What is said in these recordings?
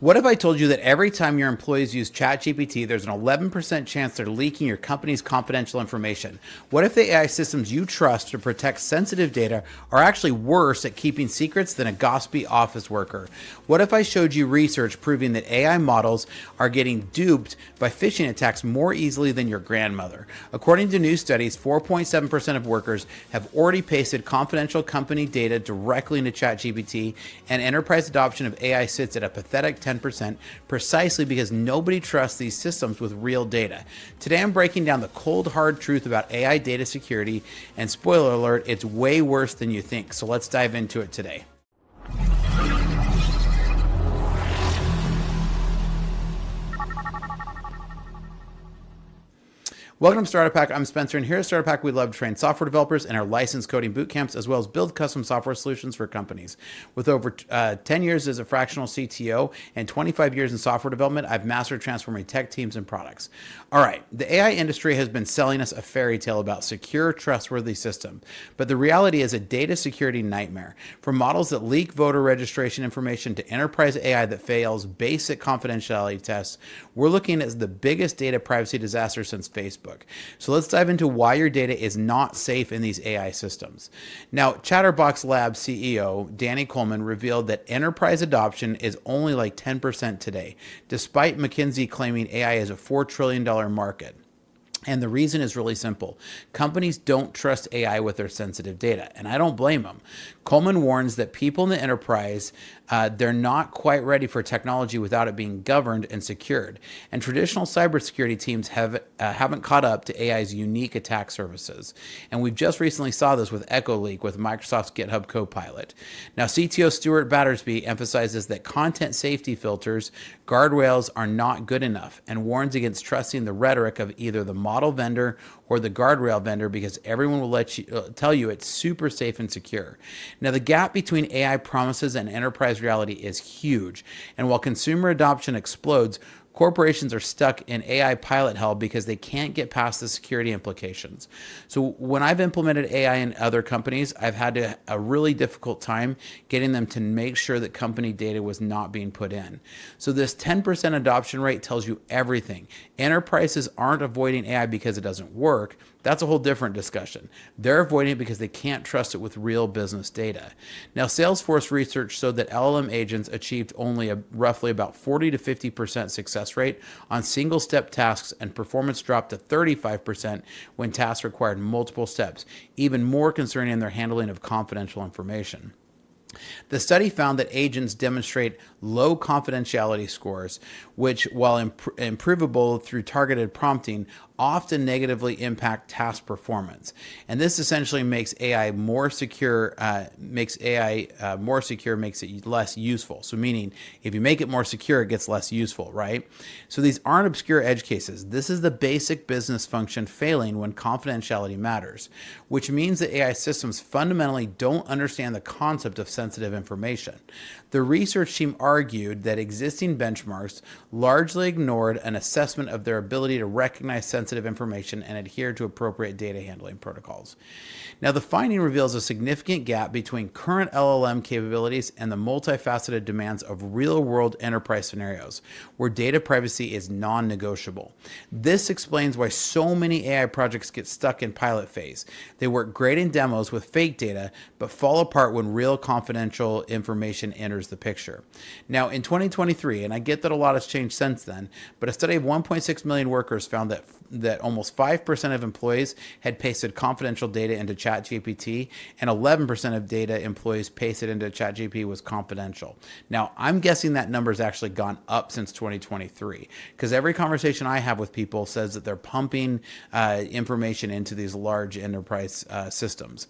What if I told you that every time your employees use ChatGPT, there's an 11% chance they're leaking your company's confidential information? What if the AI systems you trust to protect sensitive data are actually worse at keeping secrets than a gossipy office worker? What if I showed you research proving that AI models are getting duped by phishing attacks more easily than your grandmother? According to new studies, 4.7% of workers have already pasted confidential company data directly into ChatGPT, and enterprise adoption of AI sits at a pathetic 10%, precisely because nobody trusts these systems with real data. Today I'm breaking down the cold, hard truth about AI data security, and spoiler alert, it's way worse than you think. So let's dive into it today. Welcome to Startup Pack. I'm Spencer, and here at Startup Pack, we love to train software developers in our licensed coding boot camps, as well as build custom software solutions for companies. With over 10 years as a fractional CTO and 25 years in software development, I've mastered transforming tech teams and products. All right, the AI industry has been selling us a fairy tale about secure, trustworthy systems, but the reality is a data security nightmare. From models that leak voter registration information to enterprise AI that fails basic confidentiality tests, we're looking at the biggest data privacy disaster since Facebook. So let's dive into why your data is not safe in these AI systems. Now, Chatterbox Labs CEO Danny Coleman revealed that enterprise adoption is only like 10% today, despite McKinsey claiming AI is a $4 trillion market. And the reason is really simple. Companies don't trust AI with their sensitive data, and I don't blame them. Coleman warns that people in the enterprise, they're not quite ready for technology without it being governed and secured. And traditional cybersecurity teams haven't caught up to AI's unique attack surfaces. And we've just recently saw this with Echo Leak with Microsoft's GitHub Copilot. Now, CTO Stuart Battersby emphasizes that content safety filters, guardrails are not good enough, and warns against trusting the rhetoric of either the model vendor or the guardrail vendor, because everyone will tell you it's super safe and secure. Now, the gap between AI promises and enterprise reality is huge. And while consumer adoption explodes, corporations are stuck in AI pilot hell because they can't get past the security implications. So when I've implemented AI in other companies, I've had a really difficult time getting them to make sure that company data was not being put in. So this 10% adoption rate tells you everything. Enterprises aren't avoiding AI because it doesn't work. That's a whole different discussion. They're avoiding it because they can't trust it with real business data. Now, Salesforce research showed that LLM agents achieved only roughly about 40 to 50% success rate on single-step tasks, and performance dropped to 35% when tasks required multiple steps, even more concerning in their handling of confidential information. The study found that agents demonstrate low confidentiality scores, which, while improvable through targeted prompting, often negatively impact task performance. And this essentially makes AI more secure, makes it less useful. So meaning, if you make it more secure, it gets less useful, right? So these aren't obscure edge cases. This is the basic business function failing when confidentiality matters, which means that AI systems fundamentally don't understand the concept of sensitive information. The research team argued that existing benchmarks largely ignored an assessment of their ability to recognize sensitive information and adhere to appropriate data handling protocols. Now, the finding reveals a significant gap between current LLM capabilities and the multifaceted demands of real-world enterprise scenarios, where data privacy is non-negotiable. This explains why so many AI projects get stuck in pilot phase. They work great in demos with fake data, but fall apart when real confidential information enters the picture. Now, in 2023, and I get that a lot has changed since then, but a study of 1.6 million workers found that almost 5% of employees had pasted confidential data into ChatGPT, and 11% of data employees pasted into ChatGPT was confidential. Now, I'm guessing that number has actually gone up since 2023, because every conversation I have with people says that they're pumping information into these large enterprise systems.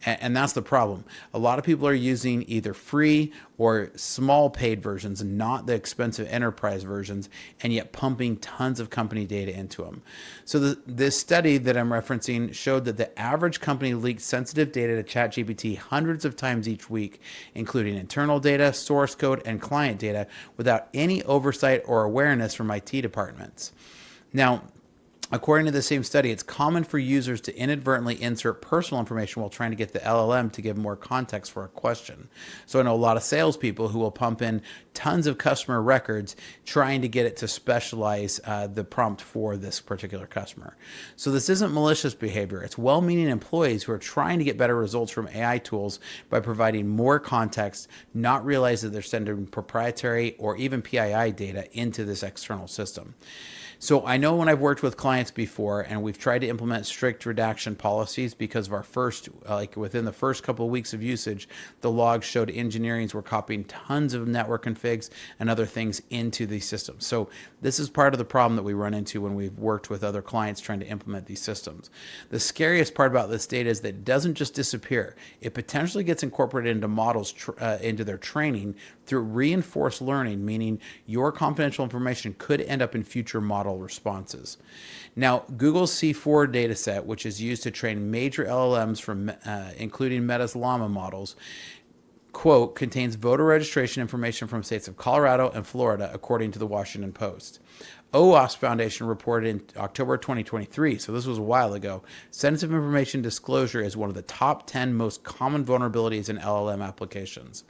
And that's the problem. A lot of people are using either free or small paid versions, not the expensive enterprise versions, and yet pumping tons of company data into them. So this study that I'm referencing showed that the average company leaked sensitive data to ChatGPT hundreds of times each week, including internal data, source code, and client data, without any oversight or awareness from IT departments. Now, According to the same study, it's common for users to inadvertently insert personal information while trying to get the LLM to give more context for a question. So I know a lot of salespeople who will pump in tons of customer records trying to get it to specialize the prompt for this particular customer. So this isn't malicious behavior. It's well-meaning employees who are trying to get better results from AI tools by providing more context, not realize that they're sending proprietary or even PII data into this external system. So I know when I've worked with clients before and we've tried to implement strict redaction policies because of our first, within the first couple of weeks of usage, the logs showed engineers were copying tons of network configs and other things into these systems. So this is part of the problem that we run into when we've worked with other clients trying to implement these systems. The scariest part about this data is that it doesn't just disappear. It potentially gets incorporated into models, into their training through reinforced learning, meaning your confidential information could end up in future model responses. Now, Google's C4 dataset, which is used to train major LLMs from including Meta's Llama models, quote, contains voter registration information from states of Colorado and Florida, according to the Washington Post. OWASP Foundation reported in October 2023, so this was a while ago, sensitive information disclosure is one of the top 10 most common vulnerabilities in LLM applications.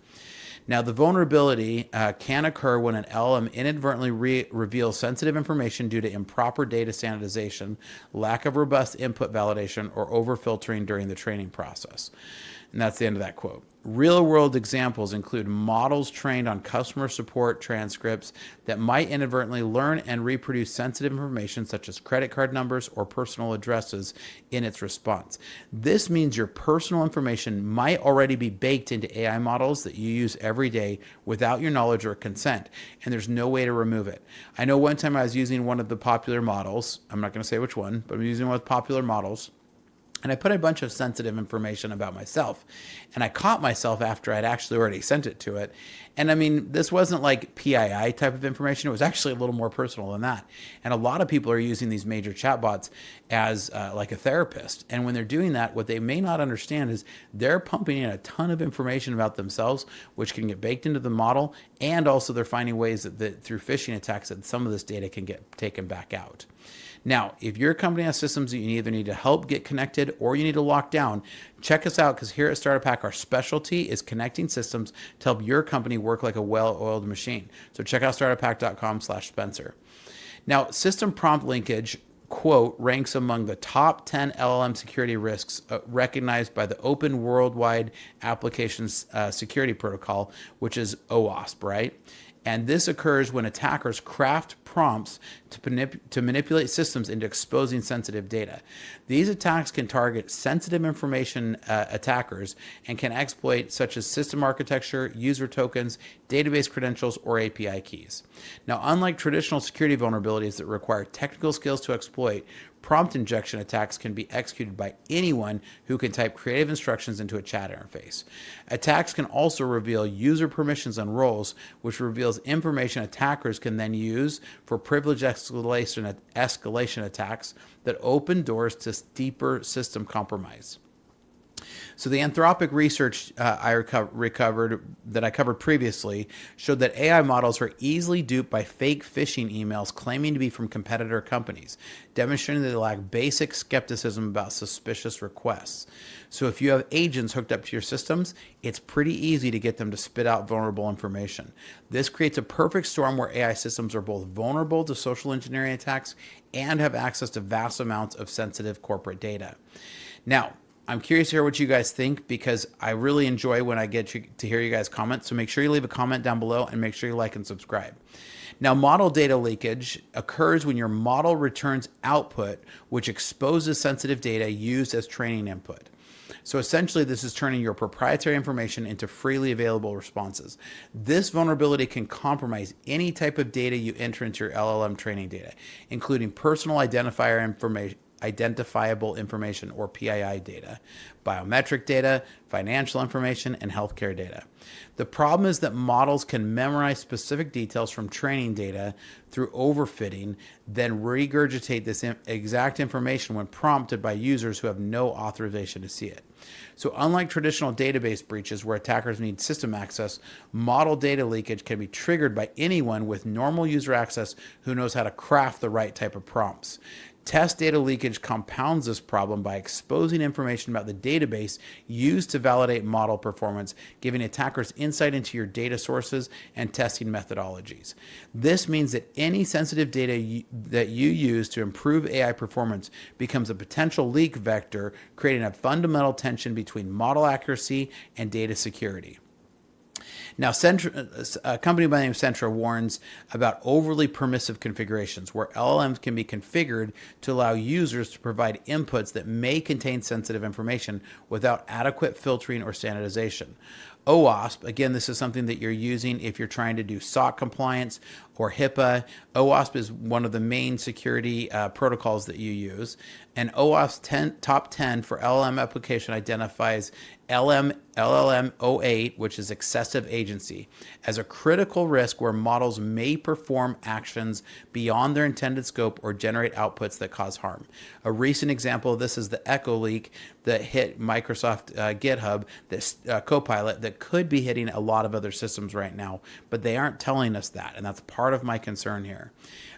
Now, the vulnerability can occur when an LLM inadvertently reveals sensitive information due to improper data standardization, lack of robust input validation, or overfiltering during the training process. And that's the end of that quote. Real-world examples include models trained on customer support transcripts that might inadvertently learn and reproduce sensitive information such as credit card numbers or personal addresses in its response. This means your personal information might already be baked into AI models that you use every day without your knowledge or consent, and there's no way to remove it. I know one time I was using one of the popular models. I'm not going to say which one, but I'm using one of the popular models. And I put a bunch of sensitive information about myself. And I caught myself after I'd actually already sent it to it. And I mean, this wasn't like PII type of information. It was actually a little more personal than that. And a lot of people are using these major chatbots as like a therapist. And when they're doing that, what they may not understand is they're pumping in a ton of information about themselves, which can get baked into the model. And also they're finding ways that through phishing attacks that some of this data can get taken back out. Now, if your company has systems that you either need to help get connected or you need to lock down, check us out, because here at Startup Hack, our specialty is connecting systems to help your company work like a well-oiled machine. So check out startuphack.com/Spencer. Now, system prompt linkage, quote, ranks among the top 10 LLM security risks recognized by the Open Worldwide Applications Security Protocol, which is OWASP, right? And this occurs when attackers craft prompts to manipulate systems into exposing sensitive data. These attacks can target sensitive information attackers and can exploit such as system architecture, user tokens, database credentials, or API keys. Now, unlike traditional security vulnerabilities that require technical skills to exploit, prompt injection attacks can be executed by anyone who can type creative instructions into a chat interface. Attacks can also reveal user permissions and roles, which reveals information attackers can then use for privilege escalation attacks that open doors to deeper system compromise. So the Anthropic research I covered previously showed that AI models are easily duped by fake phishing emails claiming to be from competitor companies, demonstrating that they lack basic skepticism about suspicious requests. So if you have agents hooked up to your systems, it's pretty easy to get them to spit out vulnerable information. This creates a perfect storm where AI systems are both vulnerable to social engineering attacks and have access to vast amounts of sensitive corporate data. Now, I'm curious to hear what you guys think, because I really enjoy when I get to hear you guys comment. So make sure you leave a comment down below and make sure you like and subscribe. Now, model data leakage occurs when your model returns output, which exposes sensitive data used as training input. So essentially, this is turning your proprietary information into freely available responses. This vulnerability can compromise any type of data you enter into your LLM training data, including personal identifiable information, or PII data, biometric data, financial information, and healthcare data. The problem is that models can memorize specific details from training data through overfitting, then regurgitate this exact information when prompted by users who have no authorization to see it. So unlike traditional database breaches where attackers need system access, model data leakage can be triggered by anyone with normal user access who knows how to craft the right type of prompts. Test data leakage compounds this problem by exposing information about the database used to validate model performance, giving attackers insight into your data sources and testing methodologies. This means that any sensitive data that you use to improve AI performance becomes a potential leak vector, creating a fundamental tension between model accuracy and data security. Now, a company by the name of Centra warns about overly permissive configurations where LLMs can be configured to allow users to provide inputs that may contain sensitive information without adequate filtering or standardization. OWASP, again, this is something that you're using if you're trying to do SOC compliance or HIPAA. OWASP is one of the main security protocols that you use. And OWASP top 10 for LLM application identifies LLM 08, which is excessive agency, as a critical risk where models may perform actions beyond their intended scope or generate outputs that cause harm. A recent example of this is the Echo leak that hit Microsoft GitHub, this Copilot that could be hitting a lot of other systems right now, but they aren't telling us that, and that's part of my concern here.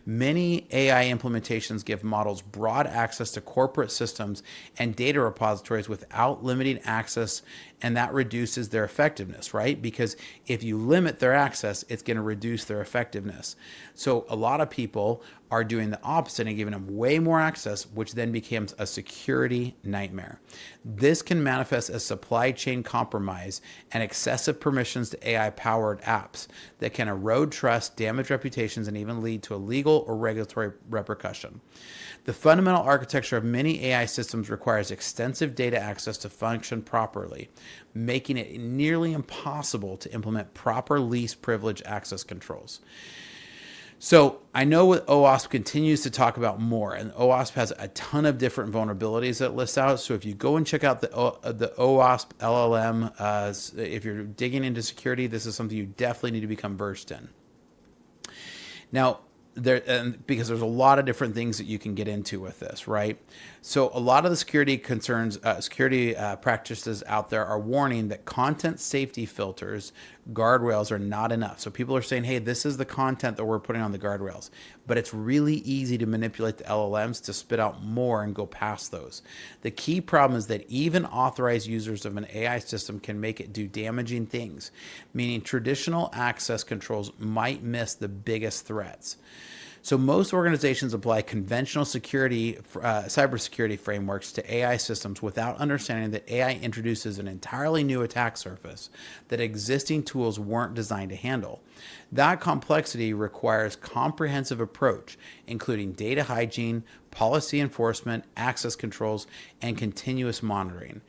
Many AI implementations give models broad access to corporate systems and data repositories without limiting access, and that reduces their effectiveness, right? Because if you limit their access, it's going to reduce their effectiveness. So a lot of people are doing the opposite and giving them way more access, which then becomes a security nightmare. This can manifest as supply chain compromise and excessive permissions to AI-powered apps that can erode trust, damage reputations, and even lead to a legal or regulatory repercussion. The fundamental architecture of many AI systems requires extensive data access to function properly, making it nearly impossible to implement proper least privilege access controls. So I know what OWASP continues to talk about more, and OWASP has a ton of different vulnerabilities that it lists out. So if you go and check out the OWASP LLM, if you're digging into security, this is something you definitely need to become versed in. Now, because there's a lot of different things that you can get into with this, right? So a lot of the security concerns, practices out there are warning that content safety filters, guardrails are not enough. So people are saying, hey, this is the content that we're putting on the guardrails, but it's really easy to manipulate the LLMs to spit out more and go past those. The key problem is that even authorized users of an AI system can make it do damaging things, meaning traditional access controls might miss the biggest threats. So most organizations apply conventional cybersecurity frameworks to AI systems without understanding that AI introduces an entirely new attack surface that existing tools weren't designed to handle. That complexity requires comprehensive approach, including data hygiene, policy enforcement, access controls, and continuous monitoring.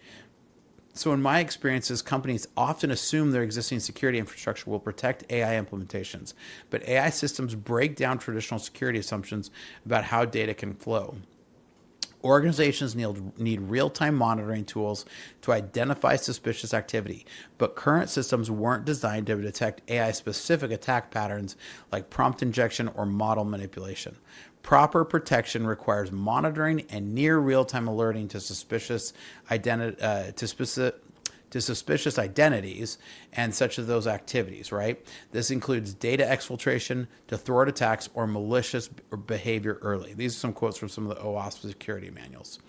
So in my experiences, companies often assume their existing security infrastructure will protect AI implementations, but AI systems break down traditional security assumptions about how data can flow. Organizations need real-time monitoring tools to identify suspicious activity, but current systems weren't designed to detect AI-specific attack patterns like prompt injection or model manipulation. Proper protection requires monitoring and near real-time alerting to suspicious identities and such as those activities, right? This includes data exfiltration to thwart attacks or malicious behavior early. These are some quotes from some of the OWASP security manuals.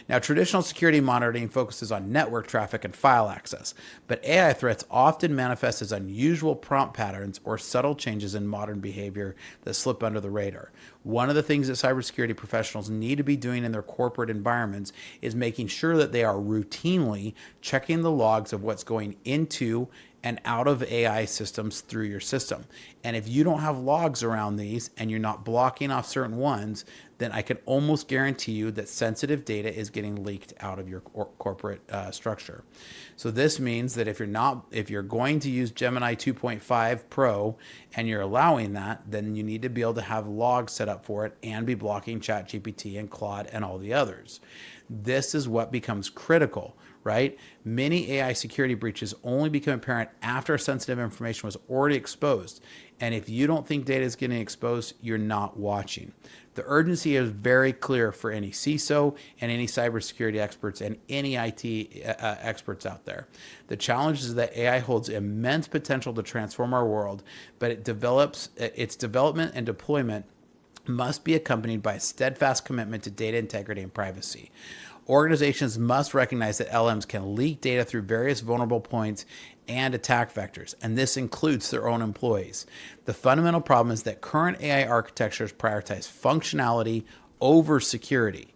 Now, traditional security monitoring focuses on network traffic and file access, but AI threats often manifest as unusual prompt patterns or subtle changes in modern behavior that slip under the radar. One of the things that cybersecurity professionals need to be doing in their corporate environments is making sure that they are routinely checking the logs of what's going into and out of AI systems through your system. And if you don't have logs around these and you're not blocking off certain ones, then I can almost guarantee you that sensitive data is getting leaked out of your corporate structure. So this means that if you're going to use Gemini 2.5 Pro and you're allowing that, then you need to be able to have logs set up for it and be blocking ChatGPT and Claude and all the others. This is what becomes critical, right? Many AI security breaches only become apparent after sensitive information was already exposed. And if you don't think data is getting exposed, you're not watching. The urgency is very clear for any CISO and any cybersecurity experts and any IT experts out there. The challenge is that AI holds immense potential to transform our world, but its development and deployment must be accompanied by a steadfast commitment to data integrity and privacy. Organizations must recognize that LMs can leak data through various vulnerable points and attack vectors, and this includes their own employees. The fundamental problem is that current AI architectures prioritize functionality over security.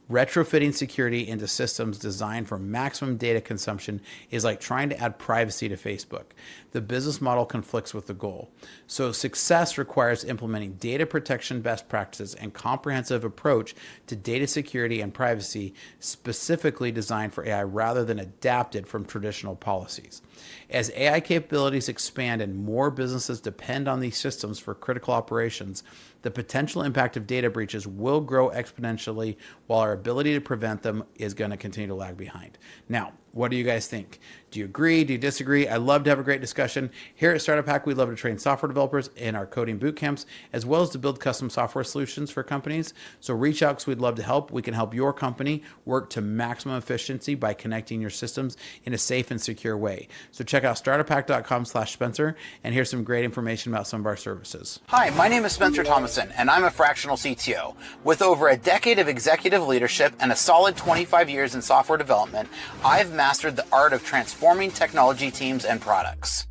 Retrofitting security into systems designed for maximum data consumption is like trying to add privacy to Facebook. The business model conflicts with the goal. So success requires implementing data protection best practices and comprehensive approach to data security and privacy specifically designed for AI rather than adapted from traditional policies. As AI capabilities expand and more businesses depend on these systems for critical operations, the potential impact of data breaches will grow exponentially while our ability to prevent them is going to continue to lag behind. Now, what do you guys think? Do you agree? Do you disagree? I love to have a great discussion. Here at Startup Hack, we love to train software developers in our coding boot camps, as well as to build custom software solutions for companies. So reach out because we'd love to help. We can help your company work to maximum efficiency by connecting your systems in a safe and secure way. So check out startuphack.com/Spencer, and here's some great information about some of our services. Hi, my name is Spencer Thomason, and I'm a fractional CTO. With over a decade of executive leadership and a solid 25 years in software development, I've mastered the art of transforming technology teams and products.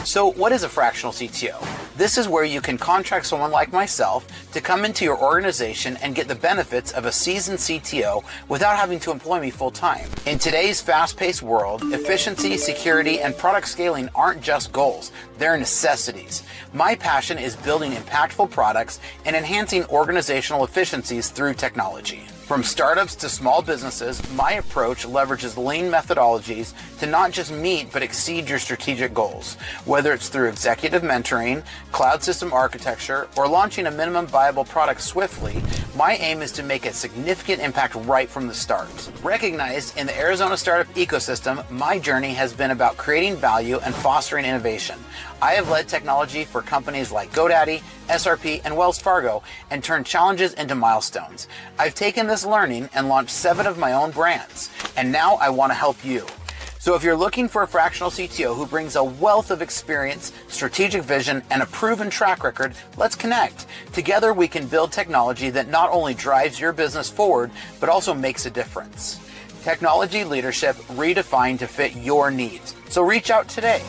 So what is a fractional CTO? This is where you can contract someone like myself to come into your organization and get the benefits of a seasoned CTO without having to employ me full time. In today's fast-paced world, efficiency, security, and product scaling aren't just goals, they're necessities. My passion is building impactful products and enhancing organizational efficiencies through technology. From startups to small businesses, my approach leverages lean methodologies to not just meet but exceed your strategic goals. Whether it's through executive mentoring, cloud system architecture, or launching a minimum viable product swiftly, my aim is to make a significant impact right from the start. Recognized in the Arizona startup ecosystem, my journey has been about creating value and fostering innovation. I have led technology for companies like GoDaddy, SRP, and Wells Fargo and turned challenges into milestones. I've taken this learning and launched 7 of my own brands, and now I want to help you. So if you're looking for a fractional CTO who brings a wealth of experience, strategic vision, and a proven track record, let's connect. Together we can build technology that not only drives your business forward, but also makes a difference. Technology leadership redefined to fit your needs. So reach out today.